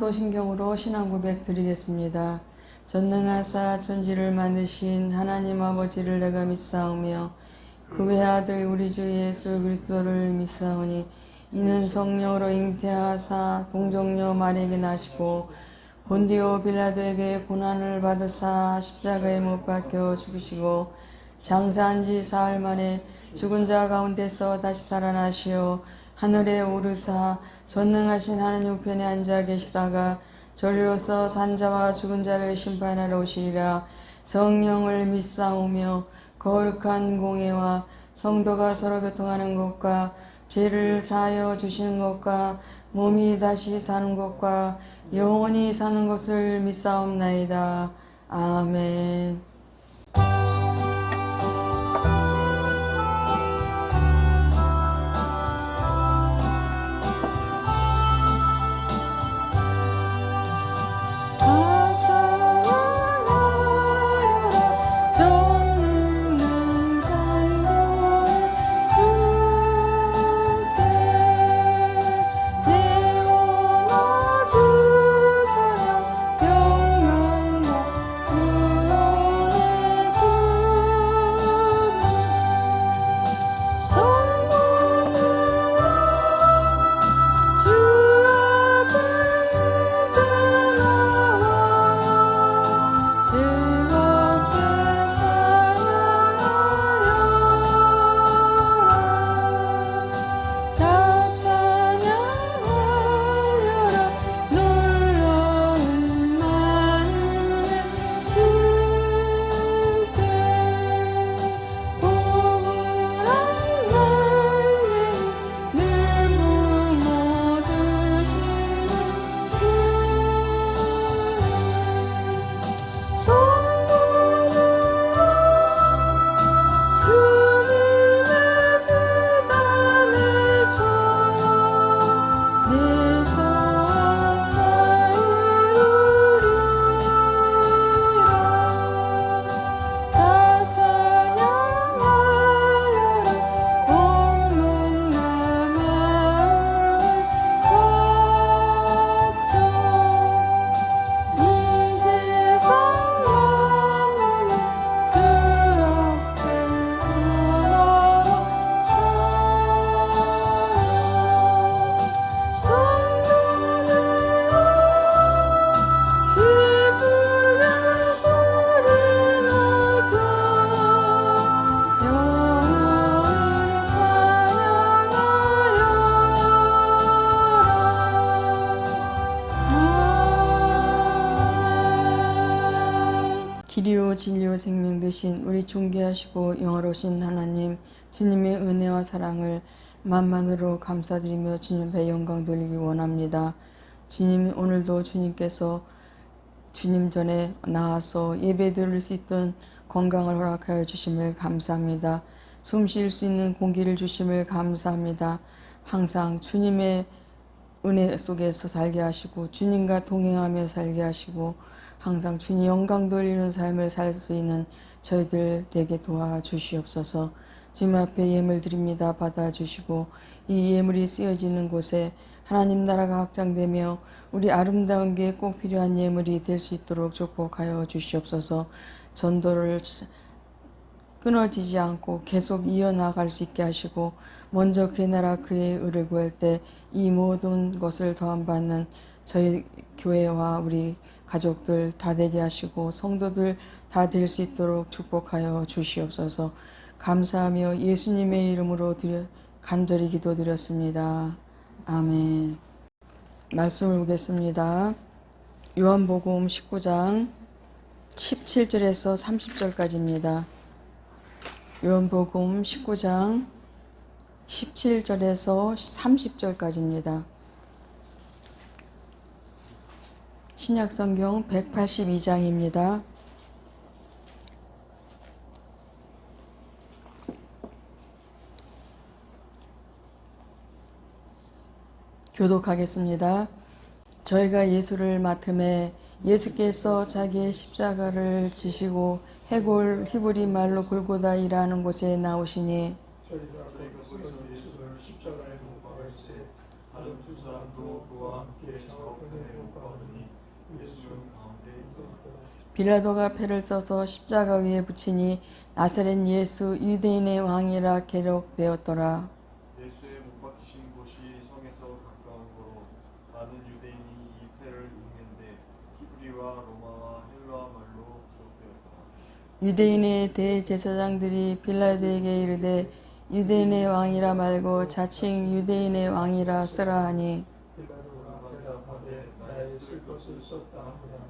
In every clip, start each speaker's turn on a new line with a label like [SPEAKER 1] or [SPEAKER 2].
[SPEAKER 1] 사도신경으로 신앙 고백 드리겠습니다. 전능하사 천지를 만드신 하나님 아버지를 내가 믿사오며 그 외아들 우리 주 예수 그리스도를 믿사오니 이는 성령으로 잉태하사 동정녀 마리에게 나시고 본디오 빌라도에게 고난을 받으사 십자가에 못 박혀 죽으시고 장사한 지 사흘 만에 죽은 자 가운데서 다시 살아나시어 하늘에 오르사 전능하신 하나님 우편에 앉아 계시다가 저리로서 산자와 죽은 자를 심판하러 오시리라. 성령을 믿사오며 거룩한 공예와 성도가 서로 교통하는 것과 죄를 사하여 주시는 것과 몸이 다시 사는 것과 영원히 사는 것을 믿사옵나이다. 아멘. 길이요 진리요 생명 되신 우리 존귀하시고 영화로우신 하나님, 주님의 은혜와 사랑을 만만으로 감사드리며 주님 앞에 영광 돌리기 원합니다. 주님, 오늘도 주님께서 주님 전에 나와서 예배 드릴 수 있던 건강을 허락하여 주심을 감사합니다. 숨 쉴 수 있는 공기를 주심을 감사합니다. 항상 주님의 은혜 속에서 살게 하시고 주님과 동행하며 살게 하시고 항상 주님 영광 돌리는 삶을 살 수 있는 저희들 되게 도와주시옵소서. 주님 앞에 예물 드립니다. 받아주시고 이 예물이 쓰여지는 곳에 하나님 나라가 확장되며 우리 아름다운 게 꼭 필요한 예물이 될 수 있도록 축복하여 주시옵소서. 전도를 끊어지지 않고 계속 이어나갈 수 있게 하시고 먼저 그의 나라 그의 의를 구할 때 이 모든 것을 더함받는 저희 교회와 우리 가족들 다 되게 하시고 성도들 다 될 수 있도록 축복하여 주시옵소서. 감사하며 예수님의 이름으로 간절히 기도드렸습니다. 아멘. 말씀을 보겠습니다. 요한복음 19장 17절에서 30절까지입니다. 요한복음 19장 17절에서 30절까지입니다. 신약성경 182장입니다. 교독하겠습니다. 저희가 예수를 맡음에 예수께서 자기의 십자가를 지시고 해골 히브리 말로 골고다이라는 곳에 나오시니
[SPEAKER 2] 다른 두 사람도 그와 함께 좌우편에 못 박으니 예수는 가운데 있더라.
[SPEAKER 1] 빌라도가 패를 써서 십자가 위에 붙이니 나사렛 예수 유대인의 왕이라 기록되었더라.
[SPEAKER 2] 예수의 못 박히신 곳이 성에서 가까운 거로 많은 유대인이 이 패를 읽는데 히브리와 로마와 헬라어 말로 기록되었더라.
[SPEAKER 1] 유대인의 대제사장들이 빌라도에게 이르되 유대인의 왕이라 말고 자칭 유대인의 왕이라 쓰라 하니
[SPEAKER 2] 빌라도가 대답하되 나의 쓸 것을 썼다 하니라.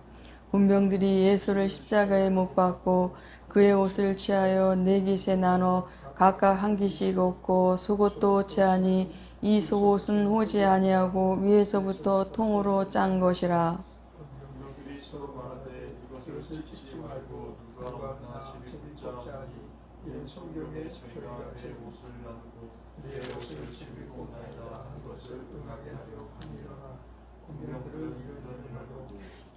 [SPEAKER 1] 군병들이 예수를 십자가에 못 박고 그의 옷을 취하여 네 깃에 나눠 각각 한 깃씩 얻고 속옷도 채하니 이 속옷은 호지 아니하고 위에서부터 통으로 짠 것이라.
[SPEAKER 2] 군병들이 서로 말하되 이것을 찢지 말고 누가 없나 제비 뽑자 하니 이는 성경에 저희가 내 옷을 나누고 내 옷을 제비고 나이다 한 것을 응하게 하려 함이라. 군병들은 이런 일을 하고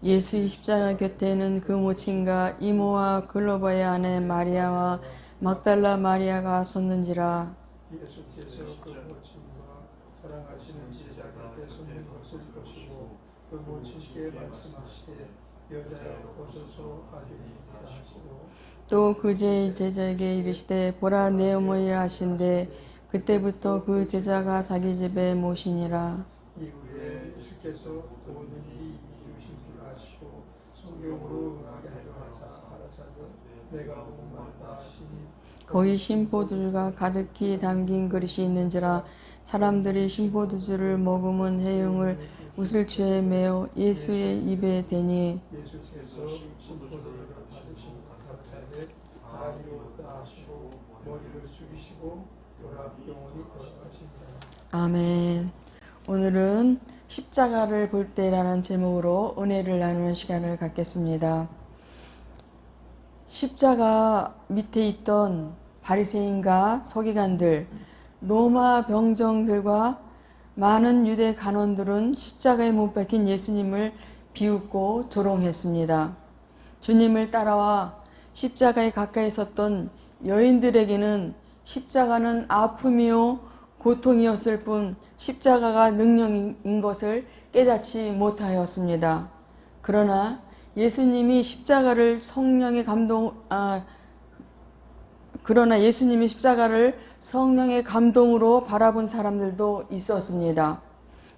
[SPEAKER 1] 예수의 십자가 곁에는 그 모친과 이모와 글로바의 아내 마리아와 막달라 마리아가 섰는지라.
[SPEAKER 3] 예수께서 그 모친과 사랑하시는 제자가 곁에 섰는 것을 보시고 그 모친께 말씀하시되 여자여 보소서 아들이니라 하시고
[SPEAKER 1] 또 그 제자에게 이르시되 보라 내 어머니라 하신대 그때부터 그 제자가 자기 집에 모시니라.
[SPEAKER 3] 이후에 예수께서 모든 일이 이루신 줄 아시고 성경으로 응하게 하려 하사 가라사대 내가 목마르다 하시니
[SPEAKER 1] 거기 신포도주가 가득히 담긴 그릇이 있는지라. 사람들이 신포도주를 머금은 해용을 우슬초에 메어 예수의 입에 대니
[SPEAKER 3] 예수께서 신포도를 받으시고 가라사대 다 이루었다 하시고 머리를 숙이시고 돌아 영원히 돌아가시니라.
[SPEAKER 1] 아멘. 오늘은 십자가를 볼 때라는 제목으로 은혜를 나누는 시간을 갖겠습니다. 십자가 밑에 있던 바리새인과 서기관들, 로마 병정들과 많은 유대 간원들은 십자가에 못 박힌 예수님을 비웃고 조롱했습니다. 주님을 따라와 십자가에 가까이 섰던 여인들에게는 십자가는 아픔이요 고통이었을 뿐 십자가가 능력인 것을 깨닫지 못하였습니다. 그러나 예수님이 십자가를 성령의 감동으로 바라본 사람들도 있었습니다.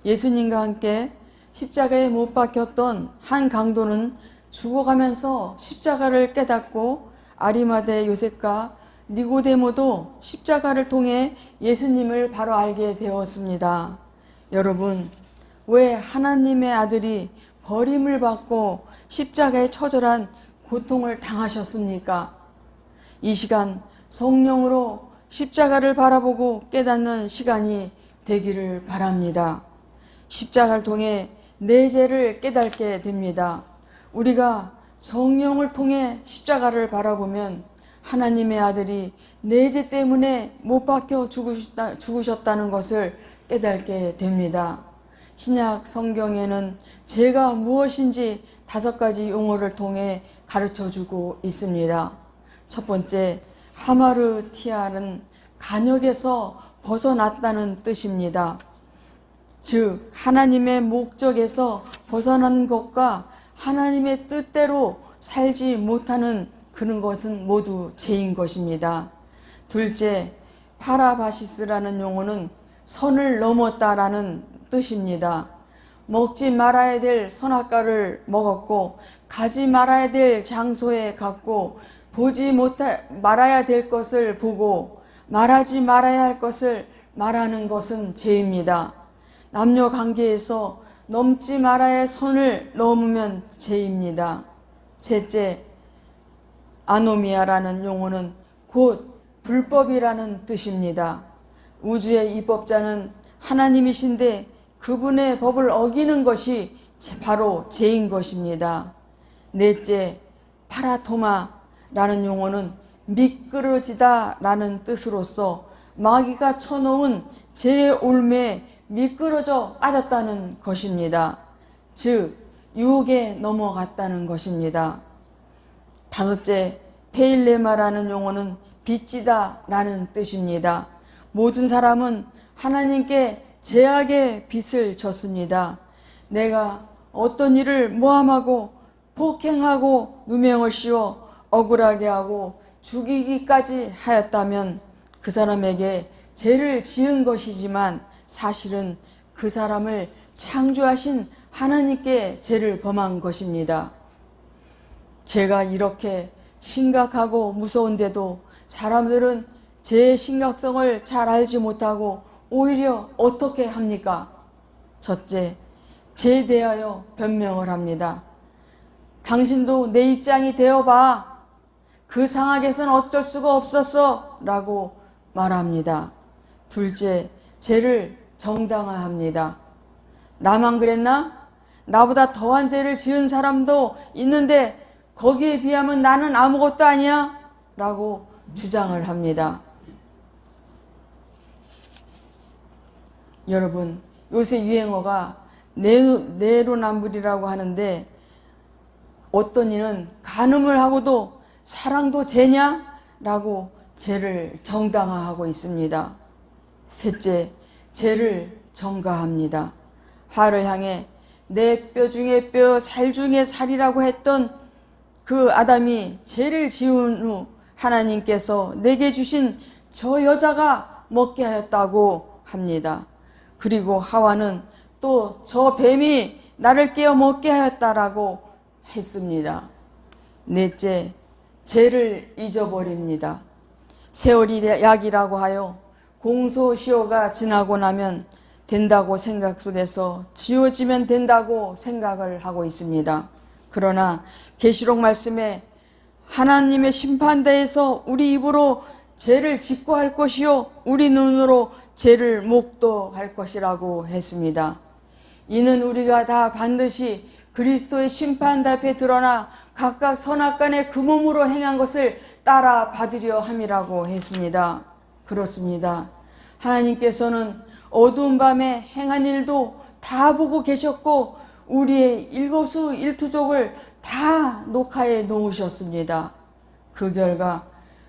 [SPEAKER 1] 예수님과 함께 십자가에 못 박혔던 한 강도는 죽어가면서 십자가를 깨닫고 아리마대 요셉과 니고데모도 십자가를 통해 예수님을 바로 알게 되었습니다. 여러분, 왜 하나님의 아들이 버림을 받고 십자가에 처절한 고통을 당하셨습니까? 이 시간 성령으로 십자가를 바라보고 깨닫는 시간이 되기를 바랍니다. 십자가를 통해 내 죄를 깨닫게 됩니다. 우리가 성령을 통해 십자가를 바라보면 하나님의 아들이 내 죄 때문에 못 박혀 죽으셨다는 것을 깨닫게 됩니다. 신약 성경에는 죄가 무엇인지 5가지 용어를 통해 가르쳐주고 있습니다. 첫 번째, 하마르티아는 간역에서 벗어났다는 뜻입니다. 즉 하나님의 목적에서 벗어난 것과 하나님의 뜻대로 살지 못하는 그런 것은 모두 죄인 것입니다. 둘째, 파라바시스라는 용어는 선을 넘었다라는 뜻입니다. 먹지 말아야 될 선악과를 먹었고 가지 말아야 될 장소에 갔고 보지 말아야 될 것을 보고 말하지 말아야 할 것을 말하는 것은 죄입니다. 남녀 관계에서 넘지 말아야 할 선을 넘으면 죄입니다. 셋째, 아노미아라는 용어는 곧 불법이라는 뜻입니다. 우주의 입법자는 하나님이신데 그분의 법을 어기는 것이 바로 죄인 것입니다. 넷째, 파라토마라는 용어는 미끄러지다라는 뜻으로서 마귀가 쳐놓은 죄의 올매에 미끄러져 빠졌다는 것입니다. 즉 유혹에 넘어갔다는 것입니다. 다섯째, 페일레마라는 용어는 빚지다라는 뜻입니다. 모든 사람은 하나님께 제약의 빚을 졌습니다. 내가 어떤 일을 모함하고 폭행하고 누명을 씌워 억울하게 하고 죽이기까지 하였다면 그 사람에게 죄를 지은 것이지만 사실은 그 사람을 창조하신 하나님께 죄를 범한 것입니다. 죄가 이렇게 심각하고 무서운데도 사람들은 죄의 심각성을 잘 알지 못하고 오히려 어떻게 합니까? 첫째, 죄에 대하여 변명을 합니다. 당신도 내 입장이 되어봐. 그 상황에서는 어쩔 수가 없었어 라고 말합니다. 둘째, 죄를 정당화합니다. 나만 그랬나? 나보다 더한 죄를 지은 사람도 있는데 거기에 비하면 나는 아무것도 아니야? 라고 주장을 합니다. 여러분, 요새 유행어가 내로남불이라고 하는데 어떤 이는 간음을 하고도 사랑도 죄냐? 라고 죄를 정당화하고 있습니다. 셋째, 죄를 정가합니다. 화를 향해 내 뼈 중에 뼈, 살 중에 살이라고 했던 그 아담이 죄를 지은 후 하나님께서 내게 주신 저 여자가 먹게 하였다고 합니다. 그리고 하와는 또 저 뱀이 나를 깨어 먹게 하였다라고 했습니다. 넷째, 죄를 잊어버립니다. 세월이 약이라고 하여 공소시효가 지나고 나면 된다고 생각 속에서 지워지면 된다고 생각을 하고 있습니다. 그러나 계시록 말씀에 하나님의 심판대에서 우리 입으로 죄를 짓고 할 것이요 우리 눈으로 죄를 목도할 것이라고 했습니다. 이는 우리가 다 반드시 그리스도의 심판대 앞에 드러나 각각 선악간에 그 몸으로 행한 것을 따라 받으려 함이라고 했습니다. 그렇습니다. 하나님께서는 어두운 밤에 행한 일도 다 보고 계셨고 우리의 일거수일투족을 다 녹화해 놓으셨습니다. 그 결과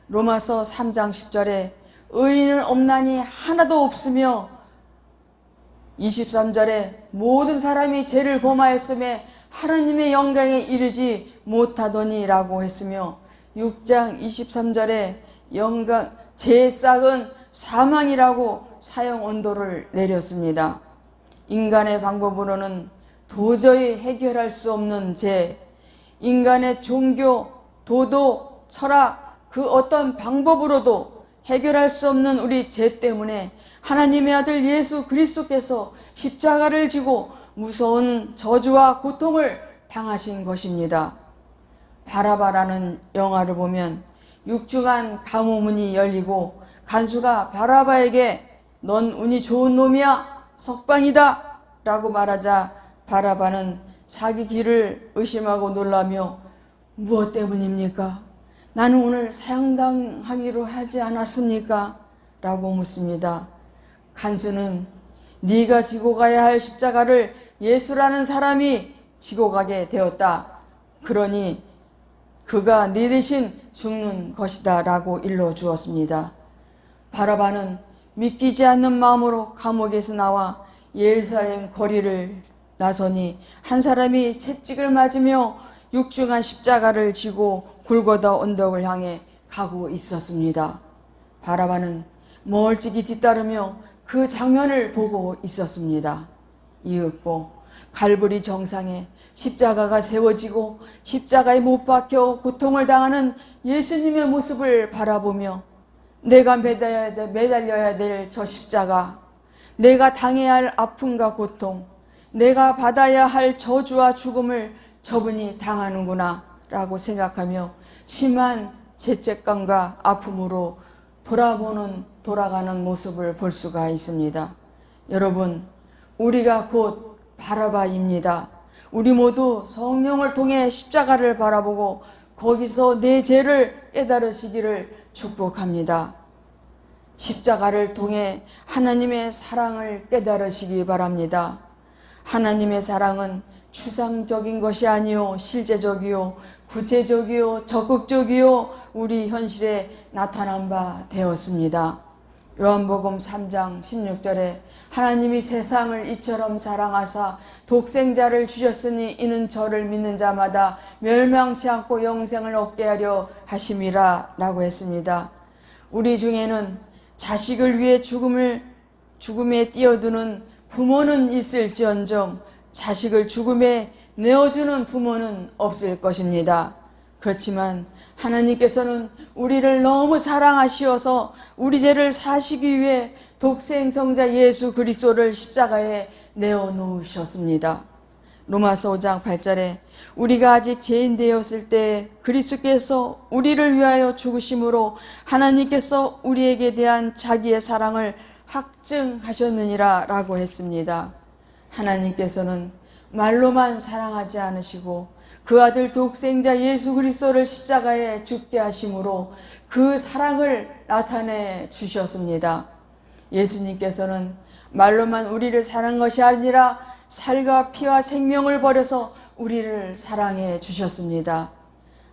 [SPEAKER 1] 로마서 3장 10절에 의인은 없나니 하나도 없으며 23절에 모든 사람이 죄를 범하였음에 하나님의 영광에 이르지 못하더니라고 했으며 6장 23절에 죄의 싹은 사망이라고 사형 언도를 내렸습니다. 인간의 방법으로는 도저히 해결할 수 없는 죄, 인간의 종교, 도덕, 철학, 그 어떤 방법으로도 해결할 수 없는 우리 죄 때문에 하나님의 아들 예수 그리스도께서 십자가를 지고 무서운 저주와 고통을 당하신 것입니다. 바라바라는 영화를 보면 6주간 감옥문이 열리고 간수가 바라바에게 넌 운이 좋은 놈이야, 석방이다 라고 말하자 바라바는 자기 길을 의심하고 놀라며 무엇 때문입니까? 나는 오늘 사형당하기로 하지 않았습니까? 라고 묻습니다. 간수는 네가 지고 가야 할 십자가를 예수라는 사람이 지고 가게 되었다. 그러니 그가 네 대신 죽는 것이다 라고 일러주었습니다. 바라바는 믿기지 않는 마음으로 감옥에서 나와 예루살렘 거리를 나서니 한 사람이 채찍을 맞으며 6주간 십자가를 지고 골고다 언덕을 향해 가고 있었습니다. 바라바는 멀찍이 뒤따르며 그 장면을 보고 있었습니다. 이윽고 갈보리 정상에 십자가가 세워지고 십자가에 못 박혀 고통을 당하는 예수님의 모습을 바라보며 내가 매달려야 될 저 십자가, 내가 당해야 할 아픔과 고통, 내가 받아야 할 저주와 죽음을 저분이 당하는구나 라고 생각하며 심한 죄책감과 아픔으로 돌아가는 모습을 볼 수가 있습니다. 여러분, 우리가 곧 바라바입니다. 우리 모두 성령을 통해 십자가를 바라보고 거기서 내 죄를 깨달으시기를 축복합니다. 십자가를 통해 하나님의 사랑을 깨달으시기 바랍니다. 하나님의 사랑은 추상적인 것이 아니요 실제적이요 구체적이요 적극적이요 우리 현실에 나타난 바 되었습니다. 요한복음 3장 16절에 하나님이 세상을 이처럼 사랑하사 독생자를 주셨으니 이는 저를 믿는 자마다 멸망치 않고 영생을 얻게 하려 하심이라 라고 했습니다. 우리 중에는 자식을 위해 죽음에 뛰어드는 부모는 있을지언정 자식을 죽음에 내어주는 부모는 없을 것입니다. 그렇지만 하나님께서는 우리를 너무 사랑하시어서 우리 죄를 사시기 위해 독생성자 예수 그리스도를 십자가에 내어놓으셨습니다. 로마서 5장 8절에 우리가 아직 죄인 되었을 때 그리스도께서 우리를 위하여 죽으심으로 하나님께서 우리에게 대한 자기의 사랑을 확증하셨느니라 라고 했습니다. 하나님께서는 말로만 사랑하지 않으시고 그 아들 독생자 예수 그리스도를 십자가에 죽게 하심으로 그 사랑을 나타내 주셨습니다. 예수님께서는 말로만 우리를 사랑한 것이 아니라 살과 피와 생명을 버려서 우리를 사랑해 주셨습니다.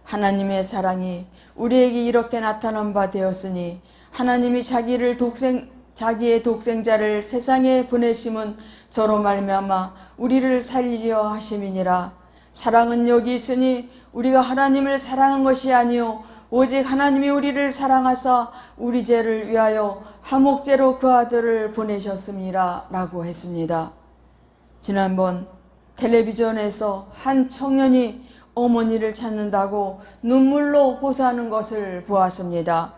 [SPEAKER 1] 하나님의 사랑이 우리에게 이렇게 나타난 바 되었으니 하나님이 자기의 독생자를 세상에 보내심은 저로 말미암아 우리를 살리려 하심이니라. 사랑은 여기 있으니 우리가 하나님을 사랑한 것이 아니요 오직 하나님이 우리를 사랑하사 우리 죄를 위하여 화목제로 그 아들을 보내셨습니다 라고 했습니다. 지난번 텔레비전에서 한 청년이 어머니를 찾는다고 눈물로 호소하는 것을 보았습니다.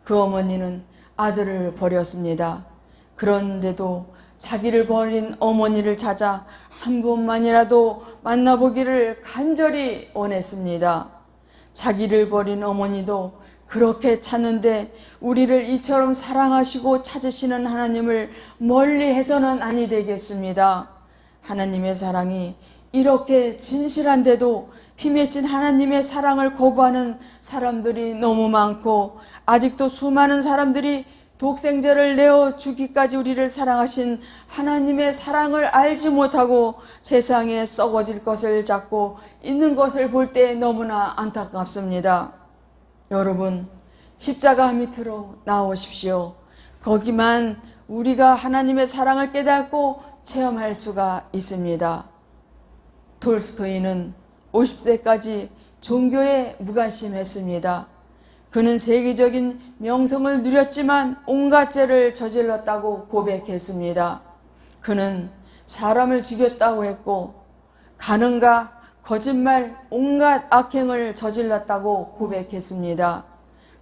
[SPEAKER 1] 그 어머니는 아들을 버렸습니다. 그런데도 자기를 버린 어머니를 찾아 한 번만이라도 만나보기를 간절히 원했습니다. 자기를 버린 어머니도 그렇게 찾는데 우리를 이처럼 사랑하시고 찾으시는 하나님을 멀리해서는 아니 되겠습니다. 하나님의 사랑이 이렇게 진실한데도 피맺힌 하나님의 사랑을 거부하는 사람들이 너무 많고 아직도 수많은 사람들이 독생자를 내어 주기까지 우리를 사랑하신 하나님의 사랑을 알지 못하고 세상에 썩어질 것을 찾고 있는 것을 볼 때 너무나 안타깝습니다. 여러분, 십자가 밑으로 나오십시오. 거기만 우리가 하나님의 사랑을 깨닫고 체험할 수가 있습니다. 톨스토이는 50세까지 종교에 무관심했습니다. 그는 세계적인 명성을 누렸지만 온갖 죄를 저질렀다고 고백했습니다. 그는 사람을 죽였다고 했고 간음과 거짓말 온갖 악행을 저질렀다고 고백했습니다.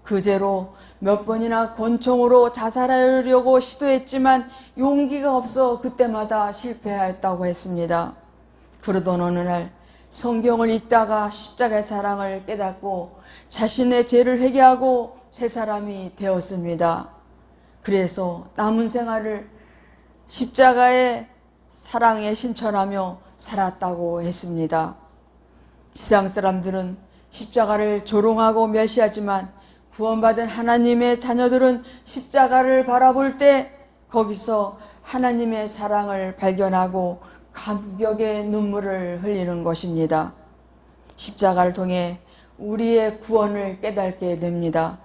[SPEAKER 1] 그 죄로 몇 번이나 권총으로 자살하려고 시도했지만 용기가 없어 그때마다 실패하였다고 했습니다. 그러던 어느 날 성경을 읽다가 십자가의 사랑을 깨닫고 자신의 죄를 회개하고 새 사람이 되었습니다. 그래서 남은 생활을 십자가의 사랑에 신천하며 살았다고 했습니다. 세상 사람들은 십자가를 조롱하고 멸시하지만 구원받은 하나님의 자녀들은 십자가를 바라볼 때 거기서 하나님의 사랑을 발견하고 감격의 눈물을 흘리는 것입니다. 십자가를 통해 우리의 구원을 깨닫게 됩니다.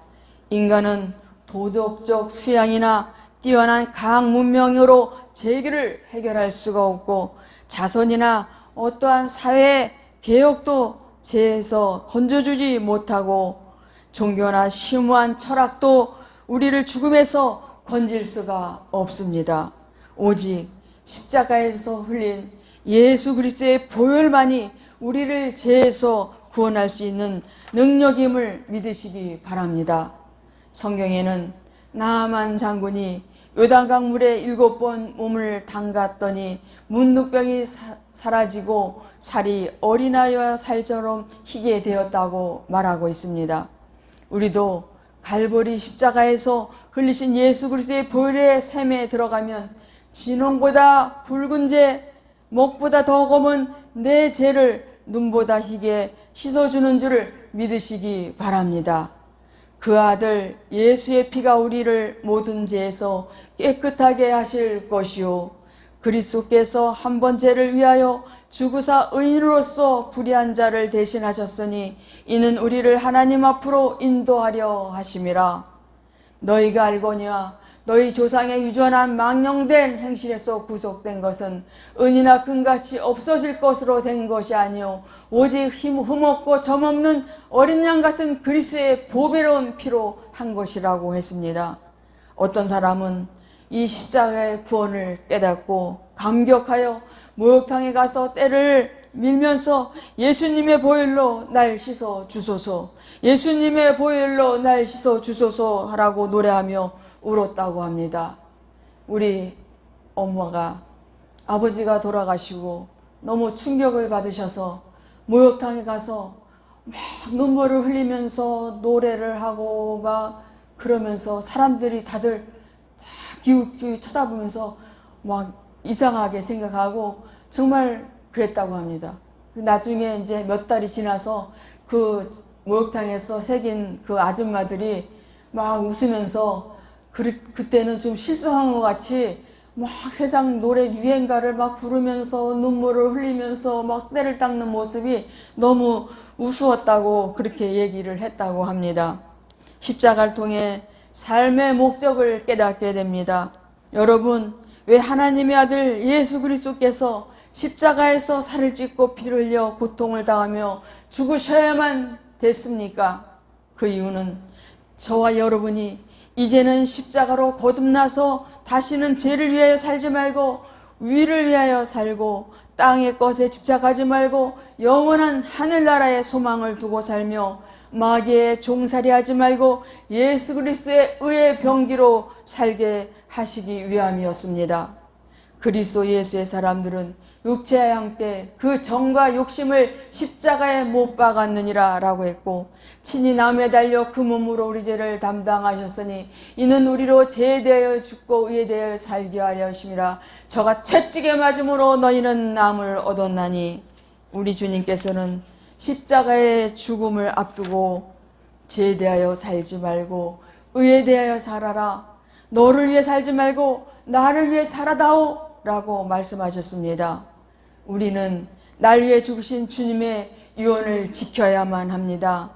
[SPEAKER 1] 인간은 도덕적 수양이나 뛰어난 과학 문명으로 죄를 해결할 수가 없고 자선이나 어떠한 사회 개혁도 죄에서 건져주지 못하고 종교나 심오한 철학도 우리를 죽음에서 건질 수가 없습니다. 오직 십자가에서 흘린 예수 그리스도의 보혈만이 우리를 죄에서 구원할 수 있는 능력임을 믿으시기 바랍니다. 성경에는 나아만 장군이 요단강 물에 7번 몸을 담갔더니 문둥병이 사라지고 살이 어린아이와 살처럼 희게 되었다고 말하고 있습니다. 우리도 갈보리 십자가에서 흘리신 예수 그리스도의 보혈의 샘에 들어가면 진홍보다 붉은 죄, 목보다 더 검은 내 죄를 눈보다 희게 씻어주는 줄을 믿으시기 바랍니다. 그 아들 예수의 피가 우리를 모든 죄에서 깨끗하게 하실 것이요 그리스도께서 한 번 죄를 위하여 죽으사 의인으로서 불의한 자를 대신하셨으니 이는 우리를 하나님 앞으로 인도하려 하심이라. 너희가 알거니와 너희 조상의 유전한 망령된 행실에서 구속된 것은 은이나 금같이 없어질 것으로 된 것이 아니요 오직 흠없고 점없는 어린 양 같은 그리스도의 보배로운 피로 한 것이라고 했습니다. 어떤 사람은 이 십자가의 구원을 깨닫고 감격하여 목욕탕에 가서 때를 밀면서 예수님의 보혈로 날 씻어 주소서, 예수님의 보혈로 날 씻어 주소서 하라고 노래하며 울었다고 합니다. 우리 엄마가, 아버지가 돌아가시고 너무 충격을 받으셔서 목욕탕에 가서 막 눈물을 흘리면서 노래를 하고 막 그러면서 사람들이 다들 다 기웃기웃 쳐다보면서 막 이상하게 생각하고 정말 그랬다고 합니다. 나중에 이제 몇 달이 지나서 그 목욕탕에서 새긴 그 아줌마들이 막 웃으면서 그때는 좀 실수한 것 같이 막 세상 노래 유행가를 막 부르면서 눈물을 흘리면서 막 때를 닦는 모습이 너무 우스웠다고 그렇게 얘기를 했다고 합니다. 십자가를 통해 삶의 목적을 깨닫게 됩니다. 여러분, 왜 하나님의 아들 예수 그리스도께서 십자가에서 살을 찢고 피를 흘려 고통을 당하며 죽으셔야만 됐습니까? 그 이유는 저와 여러분이 이제는 십자가로 거듭나서 다시는 죄를 위하여 살지 말고 위를 위하여 살고 땅의 것에 집착하지 말고 영원한 하늘나라의 소망을 두고 살며 마귀의 종살이하지 말고 예수 그리스도의 의의 병기로 살게 하시기 위함이었습니다. 그리스도 예수의 사람들은 육체의 양때 그 정과 욕심을 십자가에 못 박았느니라 라고 했고, 친히 나무에 달려 그 몸으로 우리 죄를 담당하셨으니 이는 우리로 죄에 대하여 죽고 의에 대하여 살게 하려 하심이라. 저가 채찍에 맞음으로 너희는 남을 얻었나니. 우리 주님께서는 십자가의 죽음을 앞두고 죄에 대하여 살지 말고 의에 대하여 살아라, 너를 위해 살지 말고 나를 위해 살아다오 라고 말씀하셨습니다. 우리는 날 위해 죽으신 주님의 유언을 지켜야만 합니다.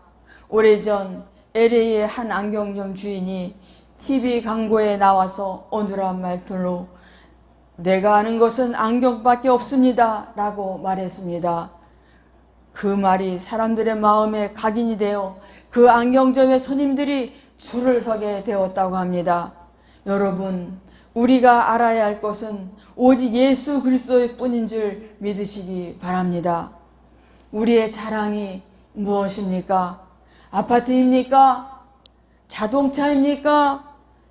[SPEAKER 1] 오래전 LA의 한 안경점 주인이 TV 광고에 나와서 어눌한 말투로 내가 아는 것은 안경밖에 없습니다 라고 말했습니다. 그 말이 사람들의 마음에 각인이 되어 그 안경점의 손님들이 줄을 서게 되었다고 합니다. 여러분, 우리가 알아야 할 것은 오직 예수 그리스도의 뿐인 줄 믿으시기 바랍니다. 우리의 자랑이 무엇입니까? 아파트입니까? 자동차입니까?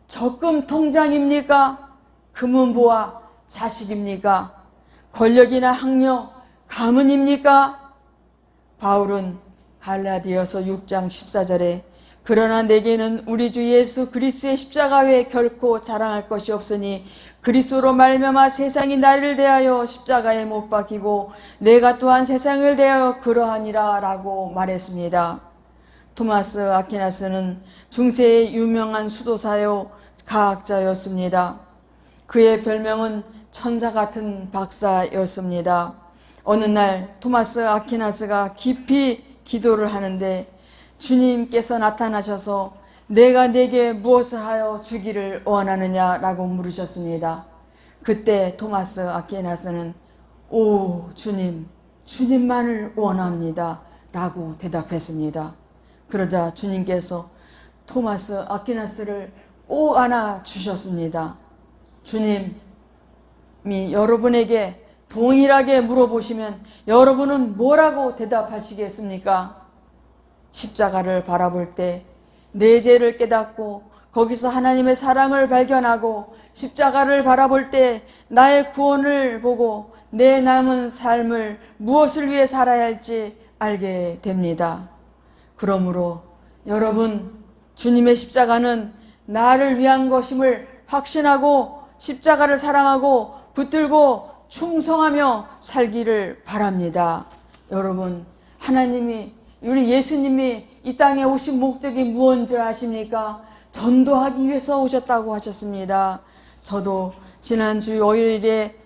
[SPEAKER 1] 적금 통장입니까? 금은보화 자식입니까? 권력이나 학력, 가문입니까? 바울은 갈라디아서 6장 14절에 그러나 내게는 우리 주 예수 그리스도의 십자가 외에 결코 자랑할 것이 없으니 그리스도로 말미암아 세상이 나를 대하여 십자가에 못 박히고 내가 또한 세상을 대하여 그러하니라 라고 말했습니다. 토마스 아퀴나스는 중세의 유명한 수도사요 과학자였습니다. 그의 별명은 천사 같은 박사였습니다. 어느 날 토마스 아퀴나스가 깊이 기도를 하는데 주님께서 나타나셔서 내가 네게 무엇을 하여 주기를 원하느냐라고 물으셨습니다. 그때 토마스 아퀴나스는 오 주님, 주님만을 원합니다 라고 대답했습니다. 그러자 주님께서 토마스 아퀴나스를 꼭 안아 주셨습니다. 주님이 여러분에게 동일하게 물어보시면 여러분은 뭐라고 대답하시겠습니까? 십자가를 바라볼 때 내 죄를 깨닫고 거기서 하나님의 사랑을 발견하고 십자가를 바라볼 때 나의 구원을 보고 내 남은 삶을 무엇을 위해 살아야 할지 알게 됩니다. 그러므로 여러분, 주님의 십자가는 나를 위한 것임을 확신하고 십자가를 사랑하고 붙들고 충성하며 살기를 바랍니다. 여러분, 하나님이 우리 예수님이 이 땅에 오신 목적이 무엇인 줄 아십니까? 전도하기 위해서 오셨다고 하셨습니다. 저도 지난주 월요일에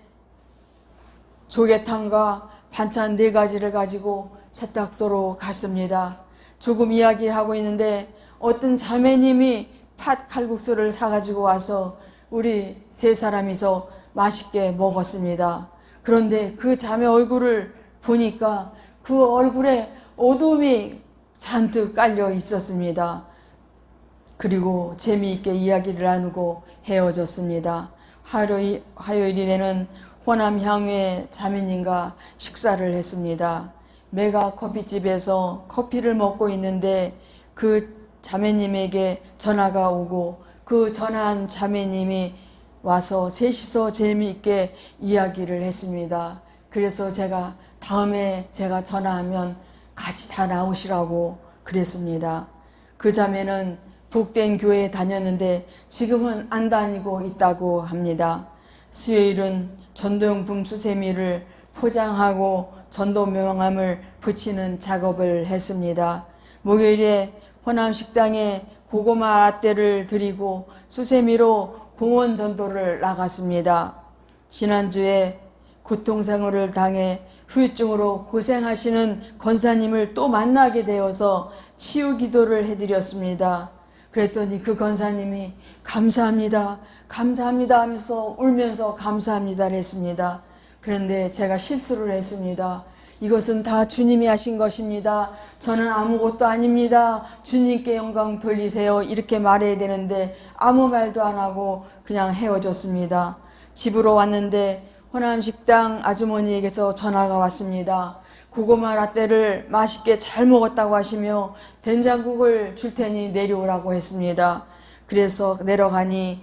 [SPEAKER 1] 조개탕과 반찬 4가지를 가지고 세탁소로 갔습니다. 조금 이야기하고 있는데 어떤 자매님이 팥 칼국수를 사가지고 와서 우리 세 사람이서 맛있게 먹었습니다. 그런데 그 자매 얼굴을 보니까 그 얼굴에 어둠이 잔뜩 깔려 있었습니다. 그리고 재미있게 이야기를 나누고 헤어졌습니다. 화요일에는 호남 향후의 자매님과 식사를 했습니다. 메가 커피집에서 커피를 먹고 있는데 그 자매님에게 전화가 오고 그 전화한 자매님이 와서 셋이서 재미있게 이야기를 했습니다. 그래서 제가 다음에 제가 전화하면 같이 다 나오시라고 그랬습니다. 그 자매는 복된 교회에 다녔는데 지금은 안 다니고 있다고 합니다. 수요일은 전도용품 수세미를 포장하고 전도 명함을 붙이는 작업을 했습니다. 목요일에 호남식당에 고구마 라떼를 드리고 수세미로 공원 전도를 나갔습니다. 지난주에 고통상을 당해 후유증으로 고생하시는 권사님을 또 만나게 되어서 치유 기도를 해드렸습니다. 그랬더니 그 권사님이 감사합니다, 감사합니다 하면서 울면서 감사합니다를 했습니다. 그런데 제가 실수를 했습니다. 이것은 다 주님이 하신 것입니다. 저는 아무것도 아닙니다. 주님께 영광 돌리세요. 이렇게 말해야 되는데 아무 말도 안 하고 그냥 헤어졌습니다. 집으로 왔는데 호남식당 아주머니에게서 전화가 왔습니다. 고구마 라떼를 맛있게 잘 먹었다고 하시며 된장국을 줄 테니 내려오라고 했습니다. 그래서 내려가니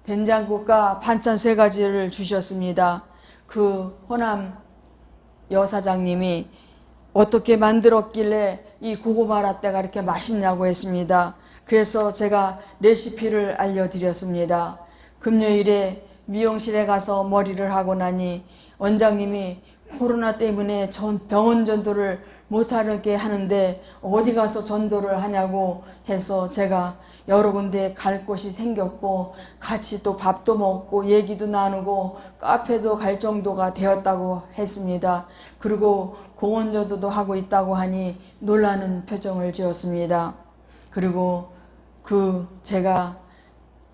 [SPEAKER 1] 된장국과 반찬 3가지를 주셨습니다. 그 호남 여사장님이 어떻게 만들었길래 이 고구마 라떼가 이렇게 맛있냐고 했습니다. 그래서 제가 레시피를 알려드렸습니다. 금요일에 미용실에 가서 머리를 하고 나니 원장님이 코로나 때문에 병원 전도를 못하게 하는데 어디 가서 전도를 하냐고 해서 제가 여러 군데 갈 곳이 생겼고 같이 또 밥도 먹고 얘기도 나누고 카페도 갈 정도가 되었다고 했습니다. 그리고 공원 전도도 하고 있다고 하니 놀라는 표정을 지었습니다. 그리고 제가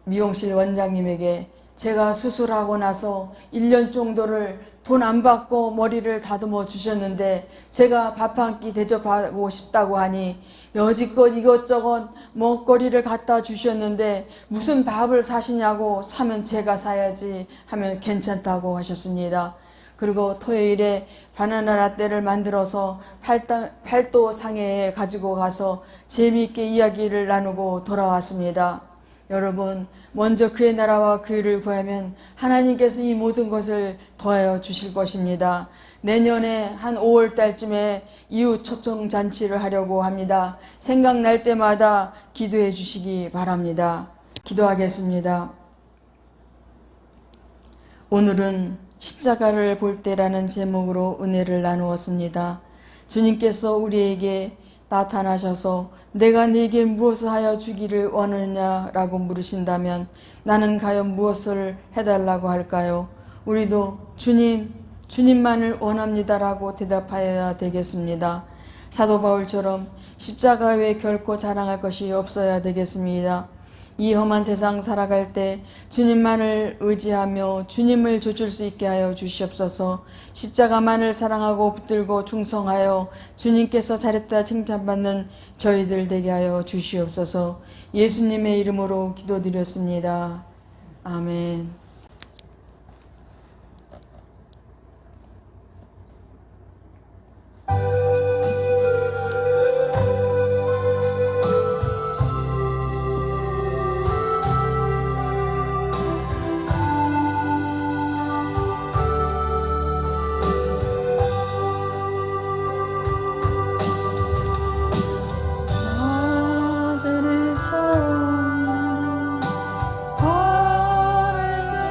[SPEAKER 1] 미용실 원장님에게 제가 수술하고 나서 1년 정도를 돈 안 받고 머리를 다듬어 주셨는데 제가 밥 한 끼 대접하고 싶다고 하니 여지껏 이것저것 먹거리를 갖다 주셨는데 무슨 밥을 사시냐고 사면 제가 사야지 하면 괜찮다고 하셨습니다. 그리고 토요일에 바나나 라떼를 만들어서 팔도 상해에 가지고 가서 재미있게 이야기를 나누고 돌아왔습니다. 여러분, 먼저 그의 나라와 그 일을 구하면 하나님께서 이 모든 것을 더하여 주실 것입니다. 내년에 한 5월 달쯤에 이웃 초청 잔치를 하려고 합니다. 생각날 때마다 기도해 주시기 바랍니다. 기도하겠습니다. 오늘은 십자가를 볼 때라는 제목으로 은혜를 나누었습니다. 주님께서 우리에게 나타나셔서 내가 네게 무엇을 하여 주기를 원하느냐라고 물으신다면 나는 과연 무엇을 해달라고 할까요? 우리도 주님만을 원합니다라고 대답하여야 되겠습니다. 사도 바울처럼 십자가 외에 결코 자랑할 것이 없어야 되겠습니다. 이 험한 세상 살아갈 때 주님만을 의지하며 주님을 좇을 수 있게 하여 주시옵소서. 십자가만을 사랑하고 붙들고 충성하여 주님께서 잘했다 칭찬받는 저희들 되게 하여 주시옵소서. 예수님의 이름으로 기도드렸습니다. 아멘. 나즈렛처럼 밤에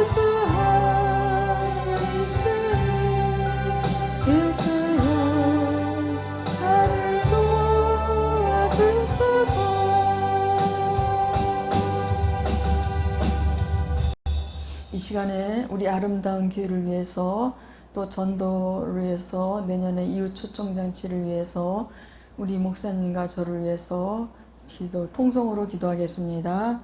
[SPEAKER 1] 예수여 나를 도와주소서. 이 시간에 우리 아름다운 교회를 위해서 또 전도를 위해서 내년에 이웃 초청잔치를 위해서 우리 목사님과 저를 위해서 통성으로 기도하겠습니다.